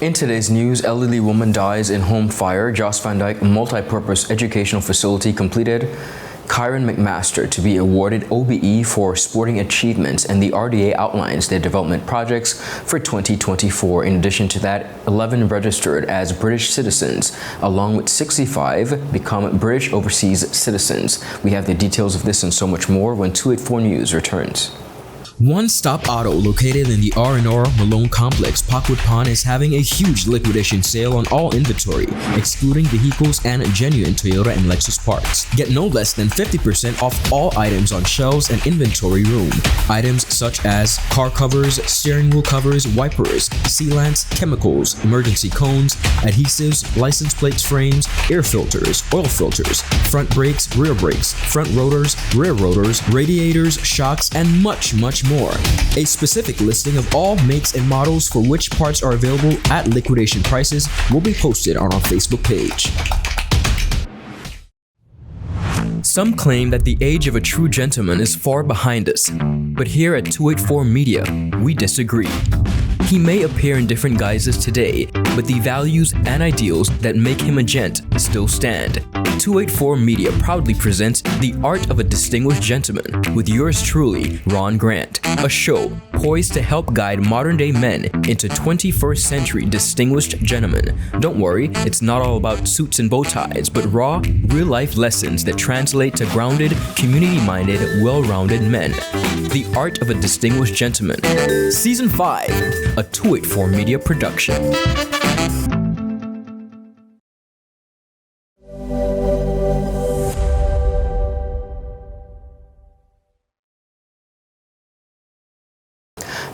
In today's news, elderly woman dies in home fire. JOST Van Dyke multi-purpose educational facility completed. KYRON McMaster to be awarded OBE for sporting achievements, and the RDA outlines their development projects for 2024. In addition to that, 11 registered as British citizens, along with 65 become British overseas citizens. We have the details of this and so much more when 284 News returns. One Stop Auto, located in the R&R Malone Complex, Parkwood Pond, is having a huge liquidation sale on all inventory, excluding vehicles and genuine Toyota and Lexus parts. Get no less than 50% off all items on shelves and inventory room. Items such as car covers, steering wheel covers, wipers, sealants, chemicals, emergency cones, adhesives, license plates frames, air filters, oil filters, front brakes, rear brakes, front rotors, rear rotors, radiators, shocks, and much more. A specific listing of all makes and models for which parts are available at liquidation prices will be posted on our Facebook page. Some claim that the age of a true gentleman is far behind us, but here at 284 Media, we disagree. He may appear in different guises today, but the values and ideals that make him a gent still stand. 284 Media proudly presents The Art of a Distinguished Gentleman with yours truly, Ron Grant, a show poised to help guide modern-day men into 21st century distinguished gentlemen. Don't worry, it's not all about suits and bow ties, but raw, real-life lessons that translate to grounded, community-minded, well-rounded men. The Art of a Distinguished Gentleman, Season 5, a 284 Media production.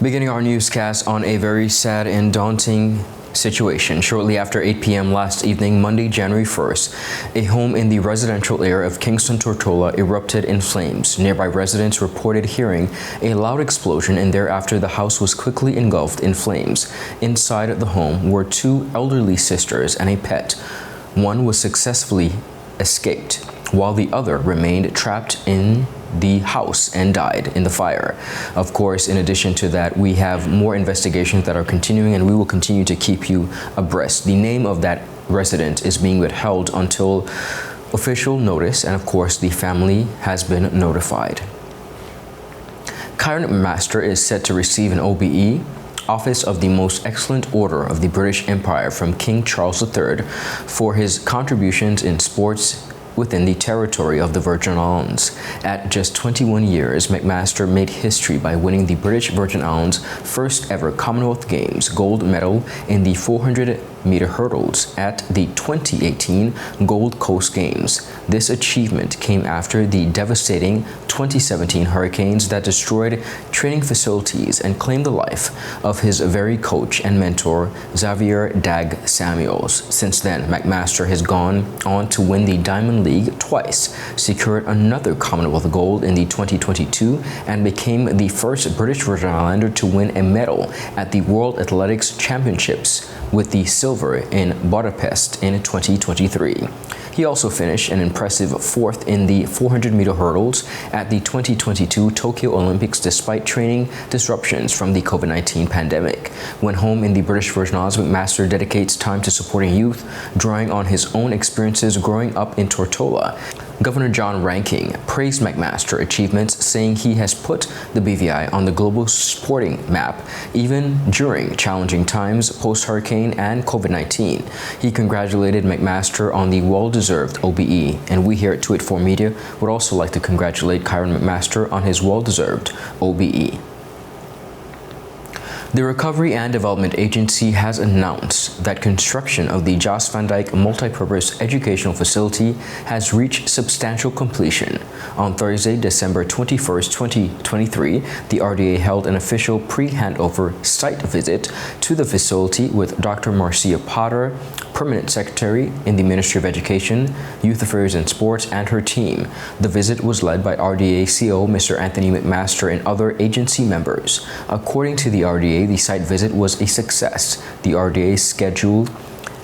Beginning our newscast on a very sad and daunting situation. Shortly after 8 p.m. last evening, Monday, January 1st, a home in the residential area of Kingston Tortola erupted in flames. Nearby residents reported hearing a loud explosion, and thereafter the house was quickly engulfed in flames. Inside the home were two elderly sisters and a pet. One was successfully escaped, while the other remained trapped in the house and died in the fire. Of course, in addition to that, we have more investigations that are continuing, and we will continue to keep you abreast. The name of that resident is being withheld until official notice, and of course, the family has been notified. KYRON McMaster is set to receive an OBE, Office of the Most Excellent Order of the British Empire, from King Charles III for his contributions in sports within the territory of the Virgin Islands. At just 21 years, McMaster made history by winning the British Virgin Islands' first ever Commonwealth Games gold medal in the 400-meter hurdles at the 2018 Gold Coast Games. This achievement came after the devastating 2017 hurricanes that destroyed training facilities and claimed the life of his very coach and mentor, Xavier Dag Samuels. Since then, McMaster has gone on to win the Diamond League twice, secured another Commonwealth gold in the 2022, and became the first British Virgin Islander to win a medal at the World Athletics Championships with the silver in Budapest in 2023. He also finished an impressive fourth in the 400-meter hurdles at the 2022 Tokyo Olympics despite training disruptions from the COVID-19 pandemic. When home in the British Virgin Islands, McMaster dedicates time to supporting youth, drawing on his own experiences growing up in Tortola. Governor John Ranking praised McMaster's achievements, saying he has put the BVI on the global sporting map, even during challenging times post-hurricane and COVID-19. He congratulated McMaster on the well-deserved OBE, and we here at 284 Media would also like to congratulate KYRON McMaster on his well-deserved OBE. The Recovery and Development Agency has announced that construction of the JOST Van Dyke Multipurpose Educational Facility has reached substantial completion. On Thursday, December 21st, 2023, the RDA held an official pre-handover site visit to the facility with Dr. Marcia Potter, Permanent Secretary in the Ministry of Education, Youth Affairs and Sports, and her team. The visit was led by RDA CO Mr. Anthony McMaster and other agency members. According to the RDA, the site visit was a success. The RDA scheduled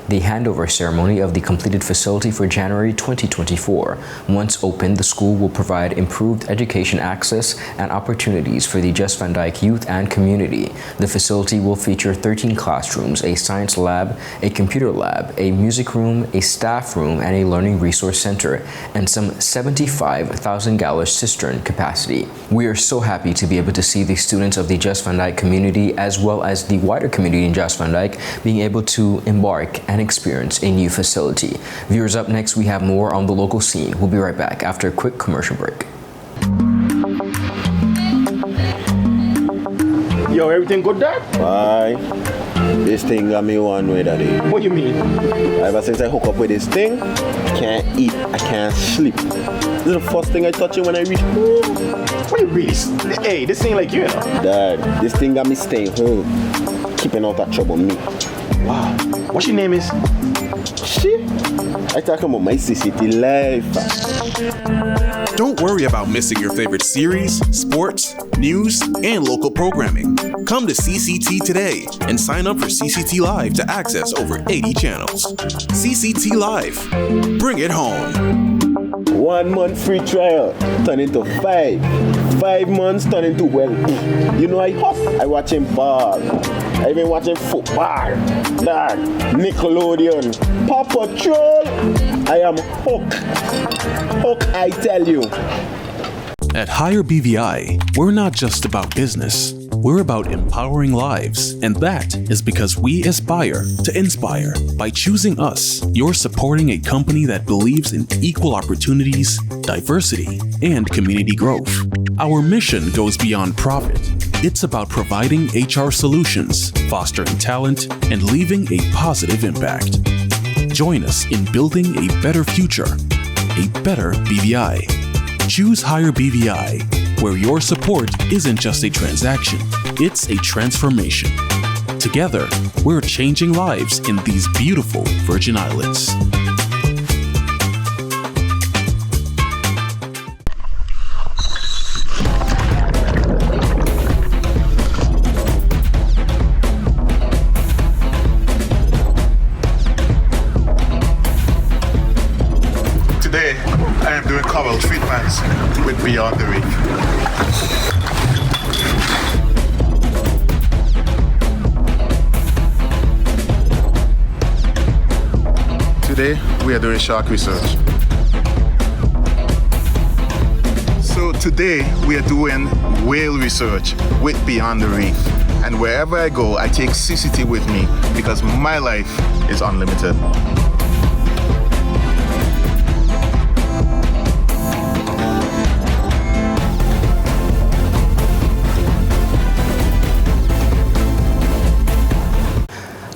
the handover ceremony of the completed facility for January 2024. Once open, the school will provide improved education access and opportunities for the JOST Van Dyke youth and community. The facility will feature 13 classrooms, a science lab, a computer lab, a music room, a staff room, and a learning resource center, and some 75,000-gallon cistern capacity. We are so happy to be able to see the students of the JOST Van Dyke community, as well as the wider community in JOST Van Dyke, being able to embark and experience a new facility. Viewers, up next we have more on the local scene. We'll be right back after a quick commercial break. Yo, everything good, Dad? Why? This thing got me one way, Daddy. What do you mean? Ever since I hook up with this thing, I can't eat, I can't sleep. This is the first thing I touch it when I reach home. What do you really? Hey, this ain't like you, know? Dad, this thing got me staying home, keeping out of trouble me. Wow. What's your name is? Shit, I talking about my CCT life. Don't worry about missing your favorite series, sports, news, and local programming. Come to CCT today and sign up for CCT Live to access over 80 channels. CCT Live. Bring it home. 1 month free trial turn into 5. 5 months turn into, well, you know I watching ball. I been watching football. Dad, Nickelodeon, Paw Patrol. I am hooked. Hooked, I tell you. At Higher BVI, we're not just about business. We're about empowering lives, and that is because we aspire to inspire. By choosing us, you're supporting a company that believes in equal opportunities, diversity, and community growth. Our mission goes beyond profit. It's about providing HR solutions, fostering talent, and leaving a positive impact. Join us in building a better future, a better BVI. Choose Higher BVI, where your support isn't just a transaction, it's a transformation. Together, we're changing lives in these beautiful Virgin Islands. Today, I am doing cobble treatments with Beyond the Reef. Today, we are doing shark research. So today, we are doing whale research with Beyond the Reef. And wherever I go, I take CCT with me because my life is unlimited.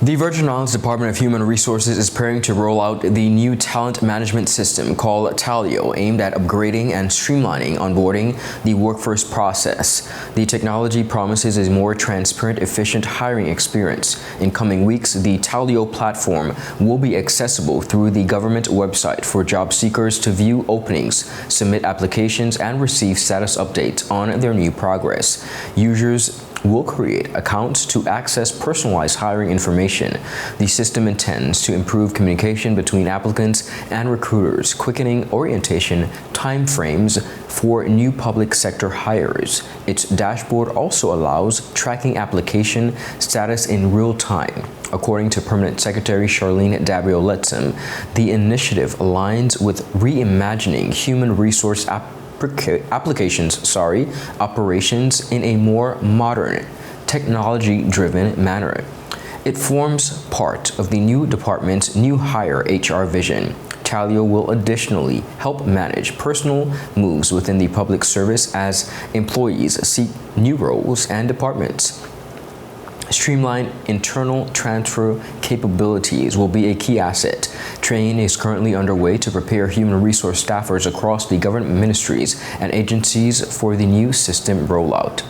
The Virgin Islands Department of Human Resources is preparing to roll out the new talent management system called Talio, aimed at upgrading and streamlining onboarding the workforce process. The technology promises a more transparent, efficient hiring experience. In coming weeks, the Talio platform will be accessible through the government website for job seekers to view openings, submit applications, and receive status updates on their new progress. Users will create accounts to access personalized hiring information. The system intends to improve communication between applicants and recruiters, quickening orientation timeframes for new public sector hires. Its dashboard also allows tracking application status in real time. According to Permanent Secretary Charlene Dabrio-Letsom, the initiative aligns with reimagining human resource operations in a more modern, technology-driven manner. It forms part of the new department's new hire HR vision. Talio will additionally help manage personal moves within the public service as employees seek new roles and departments. Streamlined internal transfer capabilities will be a key asset. Training is currently underway to prepare human resource staffers across the government ministries and agencies for the new system rollout.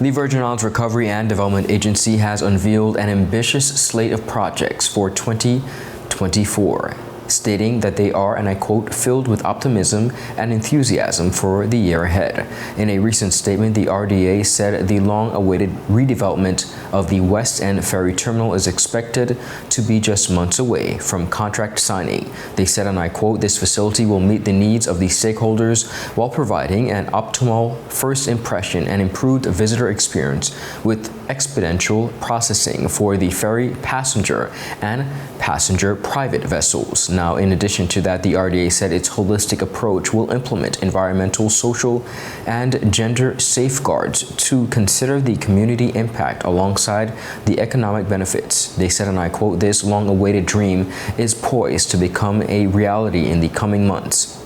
The Virgin Islands Recovery and Development Agency has unveiled an ambitious slate of projects for 2024. stating that they are, and I quote, filled with optimism and enthusiasm for the year ahead. In a recent statement, the RDA said the long-awaited redevelopment of the West End Ferry Terminal is expected to be just months away from contract signing. They said, and I quote, this facility will meet the needs of the stakeholders while providing an optimal first impression and improved visitor experience with exponential processing for the ferry passenger and passenger private vessels. Now, in addition to that, the RDA said its holistic approach will implement environmental, social, and gender safeguards to consider the community impact alongside the economic benefits. They said, and I quote, this long-awaited dream is poised to become a reality in the coming months.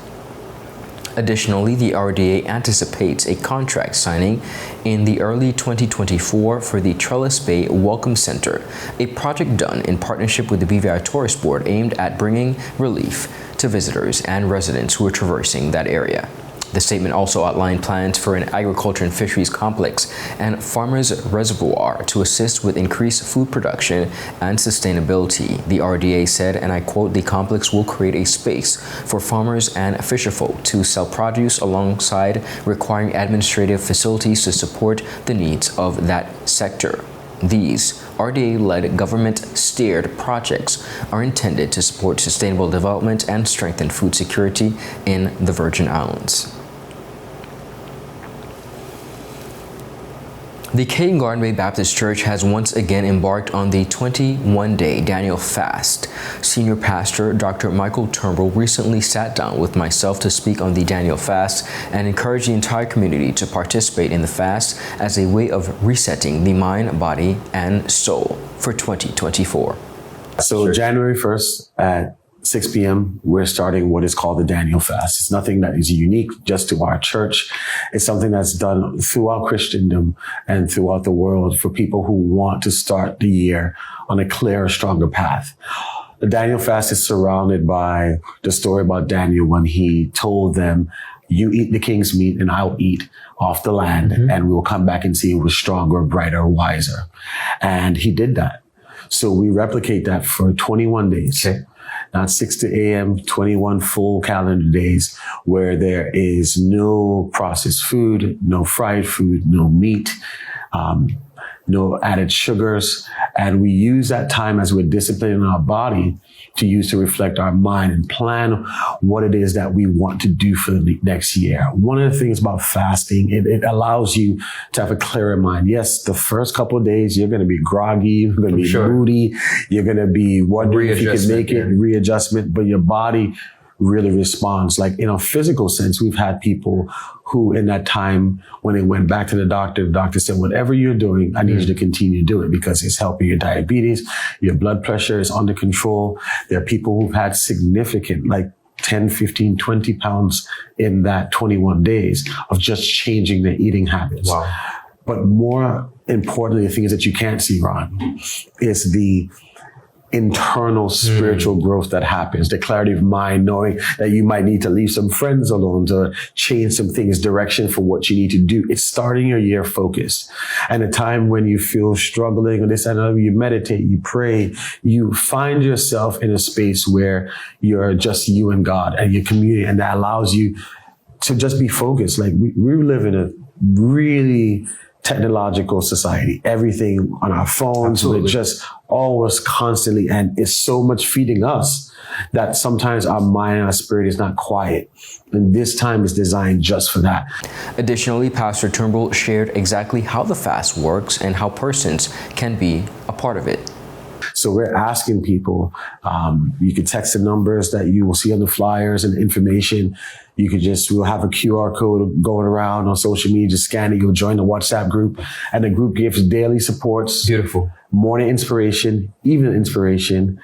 Additionally, the RDA anticipates a contract signing in the early 2024 for the Trellis Bay Welcome Center, a project done in partnership with the BVI Tourist Board aimed at bringing relief to visitors and residents who are traversing that area. The statement also outlined plans for an agriculture and fisheries complex and farmers' reservoir to assist with increased food production and sustainability. The RDA said, and I quote, the complex will create a space for farmers and fisherfolk to sell produce alongside requiring administrative facilities to support the needs of that sector. These RDA-led government-steered projects are intended to support sustainable development and strengthen food security in the Virgin Islands. The K Garden Bay Baptist Church has once again embarked on the 21-day Daniel fast. Senior Pastor Dr. Michael Turnbull recently sat down with myself to speak on the Daniel fast and encouraged the entire community to participate in the fast as a way of resetting the mind, body, and soul for 2024. So January 1st at 6 p.m., we're starting what is called the Daniel fast. It's nothing that is unique just to our church. It's something that's done throughout Christendom and throughout the world for people who want to start the year on a clearer, stronger path. The Daniel fast is surrounded by the story about Daniel when he told them, you eat the king's meat and I'll eat off the land, and we'll come back and see who was stronger, brighter, wiser. And he did that. So we replicate that for 21 days. Okay. Not 6 a.m., 21 full calendar days where there is no processed food, no fried food, no meat, no added sugars. And we use that time as we're disciplining our body to use to reflect our mind and plan what it is that we want to do for the next year. One of the things about fasting, it allows you to have a clearer mind. Yes, the first couple of days, you're going to be groggy, you're going to be moody, you're going to be wondering if you can make it, readjustment, but your body really responds. Like in a physical sense, we've had people who in that time, when they went back to the doctor said, whatever you're doing, I need you to continue to do it because it's helping your diabetes, your blood pressure is under control. There are people who've had significant, like 10, 15, 20 pounds in that 21 days of just changing their eating habits. Wow. But more importantly, the thing is that you can't see, Ron, is the internal spiritual growth that happens, the clarity of mind, knowing that you might need to leave some friends alone to change some things, direction for what you need to do. It's starting your year focused. And a time when you feel struggling or this and another, you meditate, you pray, you find yourself in a space where you're just you and God and your community, and that allows you to just be focused. Like we live in a really technological society, everything on our phones, we're just always constantly, and it's so much feeding us that sometimes our mind and our spirit is not quiet. And this time is designed just for that. Additionally, Pastor Turnbull shared exactly how the fast works and how persons can be a part of it. So we're asking people, you can text the numbers that you will see on the flyers and information. You could we'll have a QR code going around on social media, just scan it, you'll join the WhatsApp group, and the group gives daily supports. Beautiful. Morning inspiration, evening inspiration.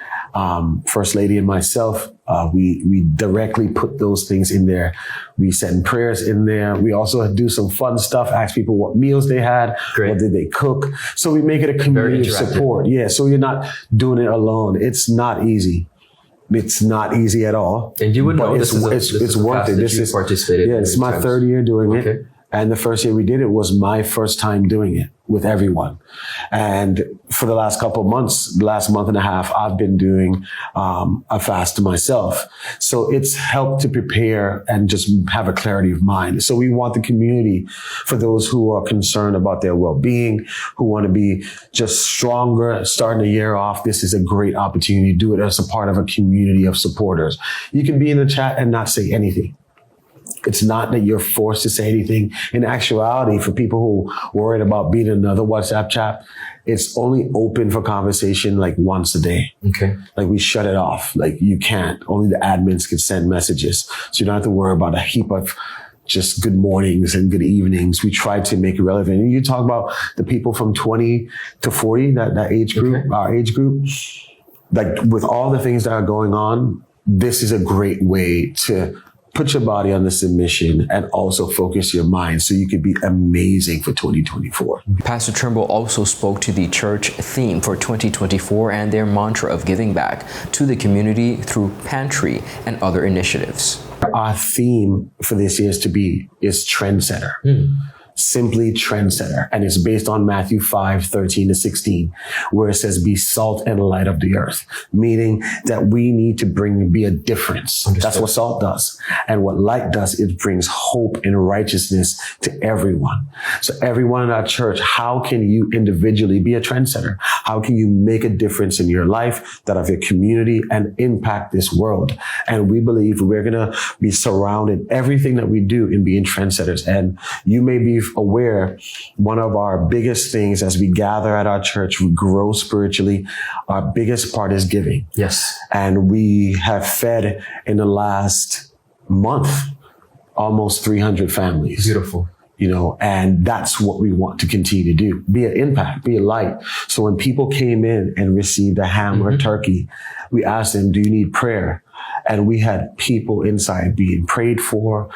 First Lady and myself, we directly put those things in there. We send prayers in there. We also do some fun stuff, ask people what meals they had, what did they cook. So we make it a community of support. Yeah, so you're not doing it alone. It's not easy. It's not easy at all. And you would know this is worth it. This is participated. Yeah, it's my third year doing it. And the first year we did it was my first time doing it with everyone. And for the last couple of months, the last month and a half, I've been doing a fast myself. So it's helped to prepare and just have a clarity of mind. So we want the community, for those who are concerned about their well-being, who want to be just stronger, starting the year off, this is a great opportunity to do it as a part of a community of supporters. You can be in the chat and not say anything. It's not that you're forced to say anything. In actuality, for people who worried about being in another WhatsApp chat, it's only open for conversation like once a day. Okay. Like we shut it off. Like you can't. Only the admins can send messages. So you don't have to worry about a heap of just good mornings and good evenings. We try to make it relevant. And you talk about the people from 20 to 40, that age group, okay. Our age group, like with all the things that are going on, this is a great way to put your body under submission and also focus your mind so you could be amazing for 2024. Pastor Trimble also spoke to the church theme for 2024 and their mantra of giving back to the community through pantry and other initiatives. Our theme for this year is trendsetter. Simply trendsetter. And it's based on Matthew 5:13-16, where it says, be salt and light of the earth, meaning that we need to be a difference. Understood. That's what salt does. And what light does, it brings hope and righteousness to everyone. So everyone in our church, how can you individually be a trendsetter? How can you make a difference in your life, that of your community, and impact this world? And we believe we're going to be surrounded everything that we do in being trendsetters. And you may be aware, one of our biggest things as we gather at our church, we grow spiritually, our biggest part is giving. Yes. And we have fed in the last month almost 300 families. Beautiful. You know, and that's what we want to continue to do. Be an impact, be a light. So when people came in and received a ham or a turkey, we asked them, do you need prayer? And we had people inside being prayed for.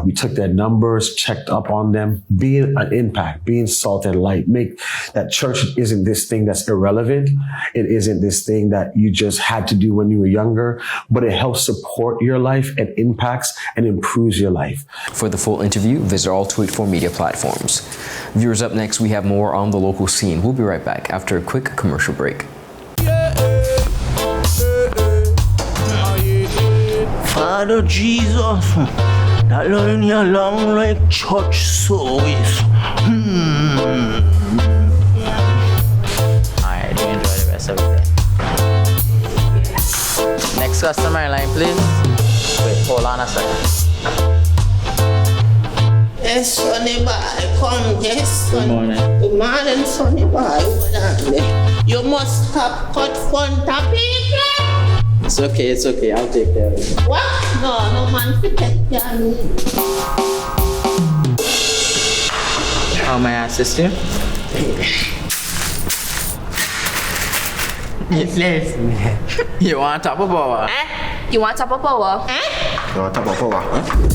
We took their numbers, checked up on them, being an impact, being salt and light. Make that church isn't this thing that's irrelevant. It isn't this thing that you just had to do when you were younger, but it helps support your life and impacts and improves your life. For the full interview, visit all 284 media platforms. Viewers, up next, we have more on the local scene. We'll be right back after a quick commercial break. Father Jesus, that line you long like church service. Alright, do enjoy the rest of it. Next customer line, please. Wait, hold on a second. Yes, Sonny boy, come, yes, son. Good morning. Good morning, Sonny boy. Hold on there. You must have cut front of people. It's okay, I'll take care of it. What? No man to take care of me. How may I assist you? Yes. You want top of power? You want top of power?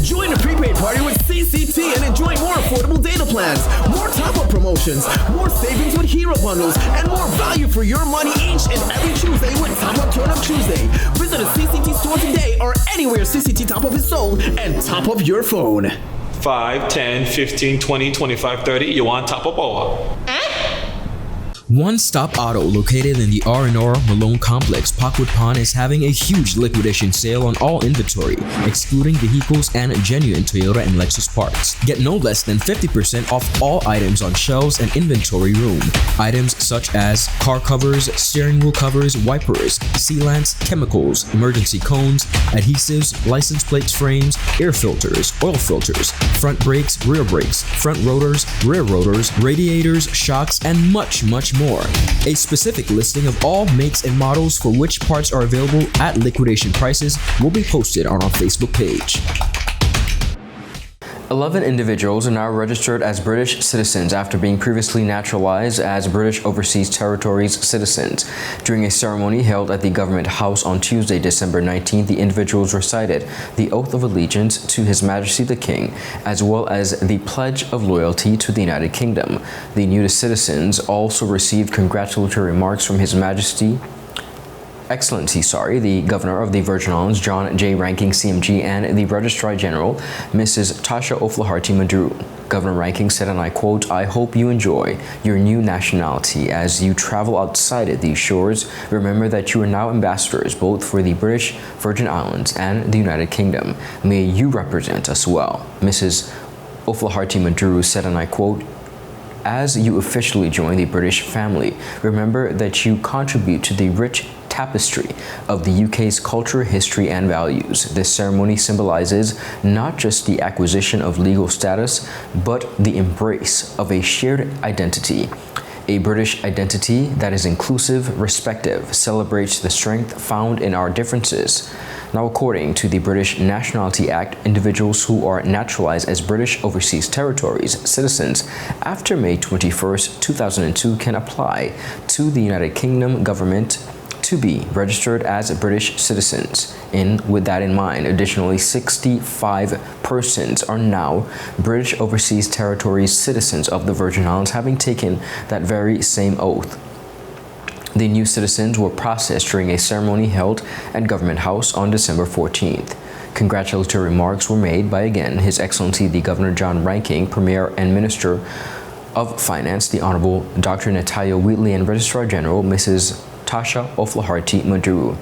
Join the prepaid party with CCT and enjoy more affordable data plans, more top-up promotions, more savings with hero bundles, and more value for your money each and every Tuesday with Top Up Turn Up Tuesday. Visit a CCT store today or anywhere CCT Top Up is sold and top up your phone. 5, 10, 15, 20, 25, 30. You want top up or? One Stop Auto, located in the R&R Malone Complex, Parkwood Pond, is having a huge liquidation sale on all inventory, excluding vehicles and genuine Toyota and Lexus parts. Get no less than 50% off all items on shelves and inventory room. Items such as car covers, steering wheel covers, wipers, sealants, chemicals, emergency cones, adhesives, license plates frames, air filters, oil filters, front brakes, rear brakes, front rotors, rear rotors, radiators, shocks, and much more. A specific listing of all makes and models for which parts are available at liquidation prices will be posted on our Facebook page. 11 individuals are now registered as British citizens after being previously naturalized as British Overseas Territories citizens. During a ceremony held at the Government House on Tuesday, December 19th, the individuals recited the Oath of Allegiance to His Majesty the King, as well as the Pledge of Loyalty to the United Kingdom. The new citizens also received congratulatory remarks from His Majesty the Governor of the Virgin Islands, John J. Ranking, CMG, and the Registrar General, Mrs. Tasha O'Flaherty Madru. Governor Ranking said, and I quote, "I hope you enjoy your new nationality as you travel outside of these shores. Remember that you are now ambassadors both for the British Virgin Islands and the United Kingdom. May you represent us well." Mrs. O'Flaherty Maduru said, and I quote, "As you officially join the British family, remember that you contribute to the rich tapestry of the UK's culture, history, and values. This ceremony symbolizes not just the acquisition of legal status, but the embrace of a shared identity. A British identity that is inclusive, respective, celebrates the strength found in our differences." Now, according to the British Nationality Act, individuals who are naturalized as British Overseas Territories citizens after May 21st, 2002 can apply to the United Kingdom government to be registered as British citizens. With that in mind, additionally, 65 persons are now British Overseas Territories citizens of the Virgin Islands, having taken that very same oath. The new citizens were processed during a ceremony held at Government House on December 14th. Congratulatory remarks were made by, again, His Excellency the Governor John Ranking, Premier and Minister of Finance, the Honorable Dr. Natalia Wheatley, and Registrar General Mrs. Tasha O'Flaherty Maduru.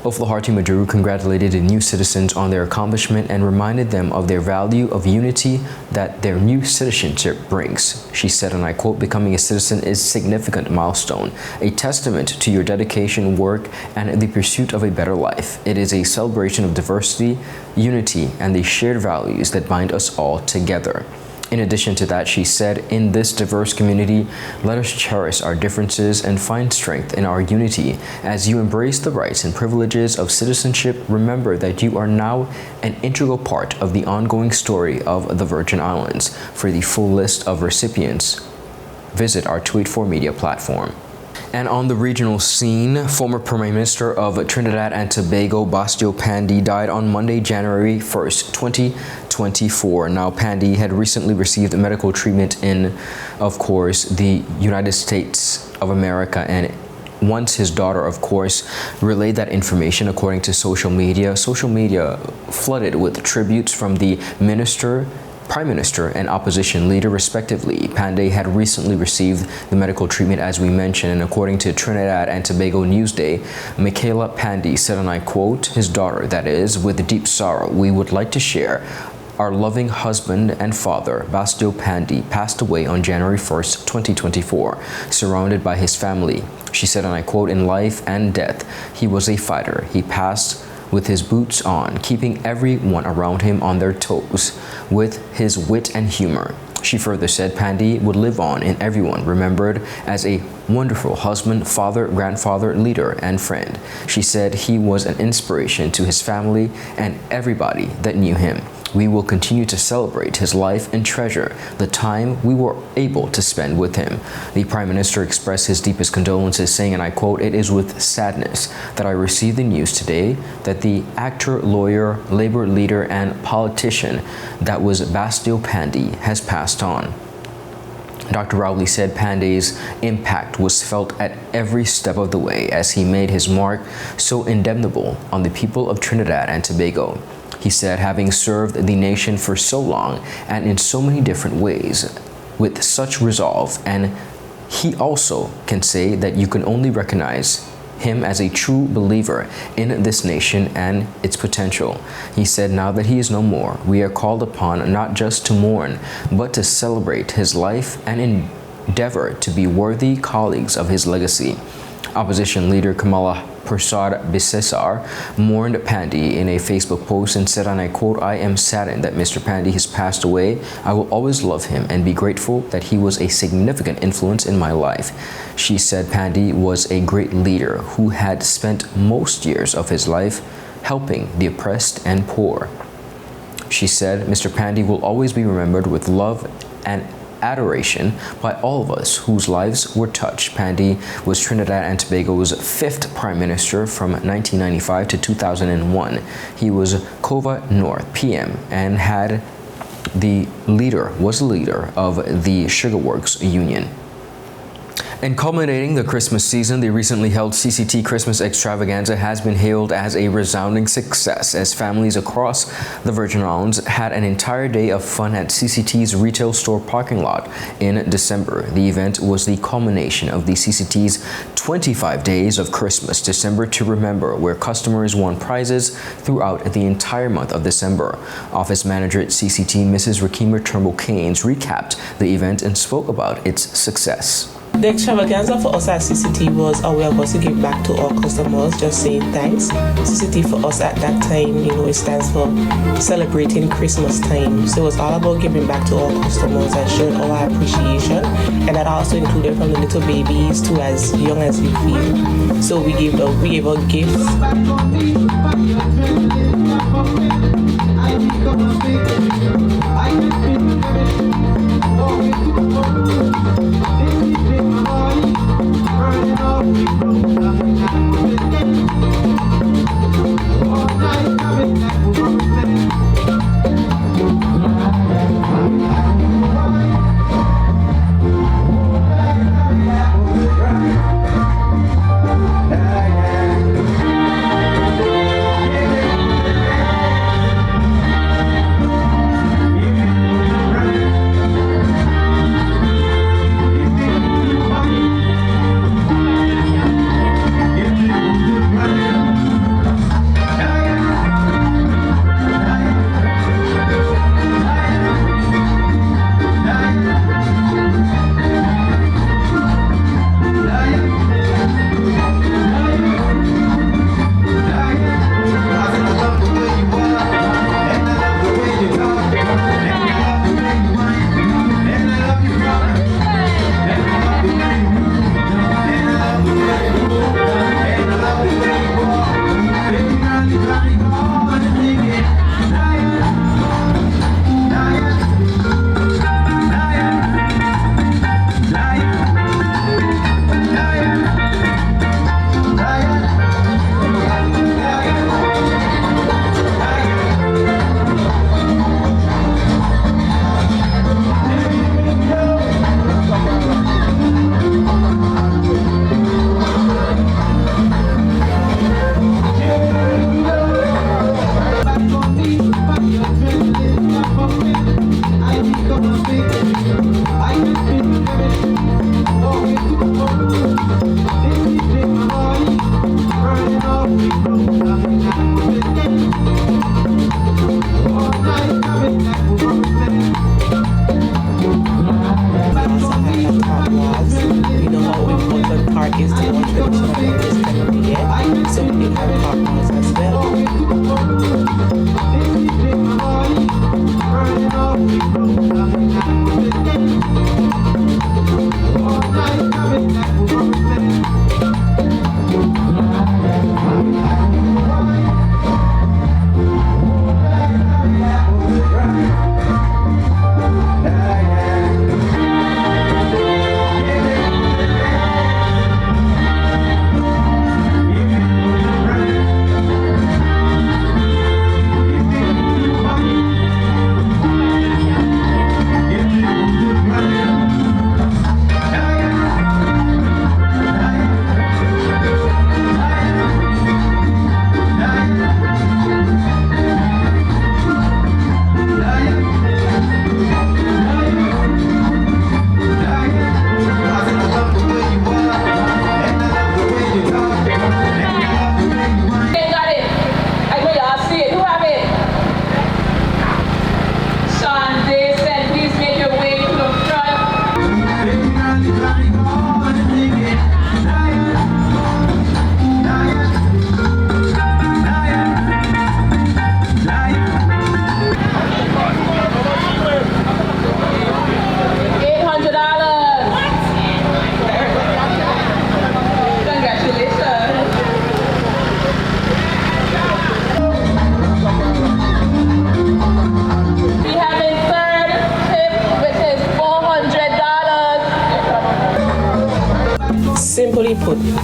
O'Flaherty Maduru congratulated the new citizens on their accomplishment and reminded them of their value of unity that their new citizenship brings. She said, and I quote, "Becoming a citizen is a significant milestone, a testament to your dedication, work, and the pursuit of a better life. It is a celebration of diversity, unity, and the shared values that bind us all together." In addition to that, she said, "In this diverse community, let us cherish our differences and find strength in our unity. As you embrace the rights and privileges of citizenship, remember that you are now an integral part of the ongoing story of the Virgin Islands." For the full list of recipients, visit our Tweet4 Media platform. And on the regional scene, former Prime Minister of Trinidad and Tobago, BASDEO Panday, died on Monday, January 1st, 2024. Now, Panday had recently received medical treatment in, of course, the United States of America, and once his daughter, of course, relayed that information according to social media flooded with tributes from the minister, Prime Minister, and opposition leader, respectively. Panday had recently received the medical treatment, as we mentioned, and according to Trinidad and Tobago Newsday, Michaela Panday said, and I quote, his daughter, that is, "With deep sorrow, we would like to share our loving husband and father, BASDEO Panday, passed away on January 1st, 2024, surrounded by his family." She said, and I quote, "In life and death, he was a fighter. He passed with his boots on, keeping everyone around him on their toes with his wit and humor." She further said Panday would live on in everyone remembered as a wonderful husband, father, grandfather, leader, and friend. She said he was an inspiration to his family and everybody that knew him. "We will continue to celebrate his life and treasure the time we were able to spend with him." The Prime Minister expressed his deepest condolences, saying, and I quote, "It is with sadness that I received the news today that the actor, lawyer, labor leader, and politician that was BASDEO Panday has passed on." Dr. Rowley said Panday's impact was felt at every step of the way as he made his mark so indelible on the people of Trinidad and Tobago. He said, having served the nation for so long and in so many different ways with such resolve, and he also can say that you can only recognize him as a true believer in this nation and its potential. He said, now that he is no more, we are called upon not just to mourn, but to celebrate his life and endeavor to be worthy colleagues of his legacy. Opposition leader Kamala Persad Bisesar mourned Panday in a Facebook post and said, and I quote, "I am saddened that Mr. Panday has passed away. I will always love him and be grateful that he was a significant influence in my life." She said Panday was a great leader who had spent most years of his life helping the oppressed and poor. She said, "Mr. Panday will always be remembered with love and adoration by all of us whose lives were touched." Panday was Trinidad and Tobago's 5th Prime Minister from 1995 to 2001. He was Cova North PM and was the leader of the Sugar Works Union. And culminating the Christmas season, the recently held CCT Christmas Extravaganza has been hailed as a resounding success as families across the Virgin Islands had an entire day of fun at CCT's retail store parking lot in December. The event was the culmination of the CCT's 25 Days of Christmas, December to Remember, where customers won prizes throughout the entire month of December. Office manager at CCT, Mrs. Rakima Turnbull-Keynes, recapped the event and spoke about its success. The extravaganza for us at CCT was a way of us to give back to our customers, just saying thanks. CCT for us at that time, it stands for celebrating Christmas time. So it was all about giving back to our customers and showing our appreciation. And that also included from the little babies to as young as we feel. So we gave out gifts.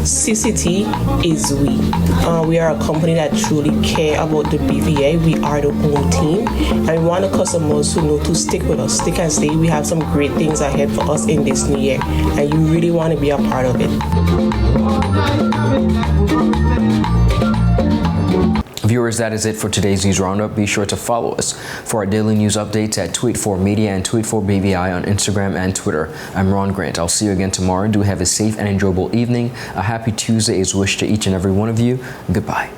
CCT is we. We are a company that truly care about the BVI. We are the home team, and we want the customers who know to stick with us. Stick and stay. We have some great things ahead for us in this new year, and you really want to be a part of it. Viewers, that is it for today's news roundup. Be sure to follow us for our daily news updates at Tweet4Media and Tweet4BVI on Instagram and Twitter. I'm Ron Grant. I'll see you again tomorrow. Do have a safe and enjoyable evening. A happy Tuesday is wished to each and every one of you. Goodbye.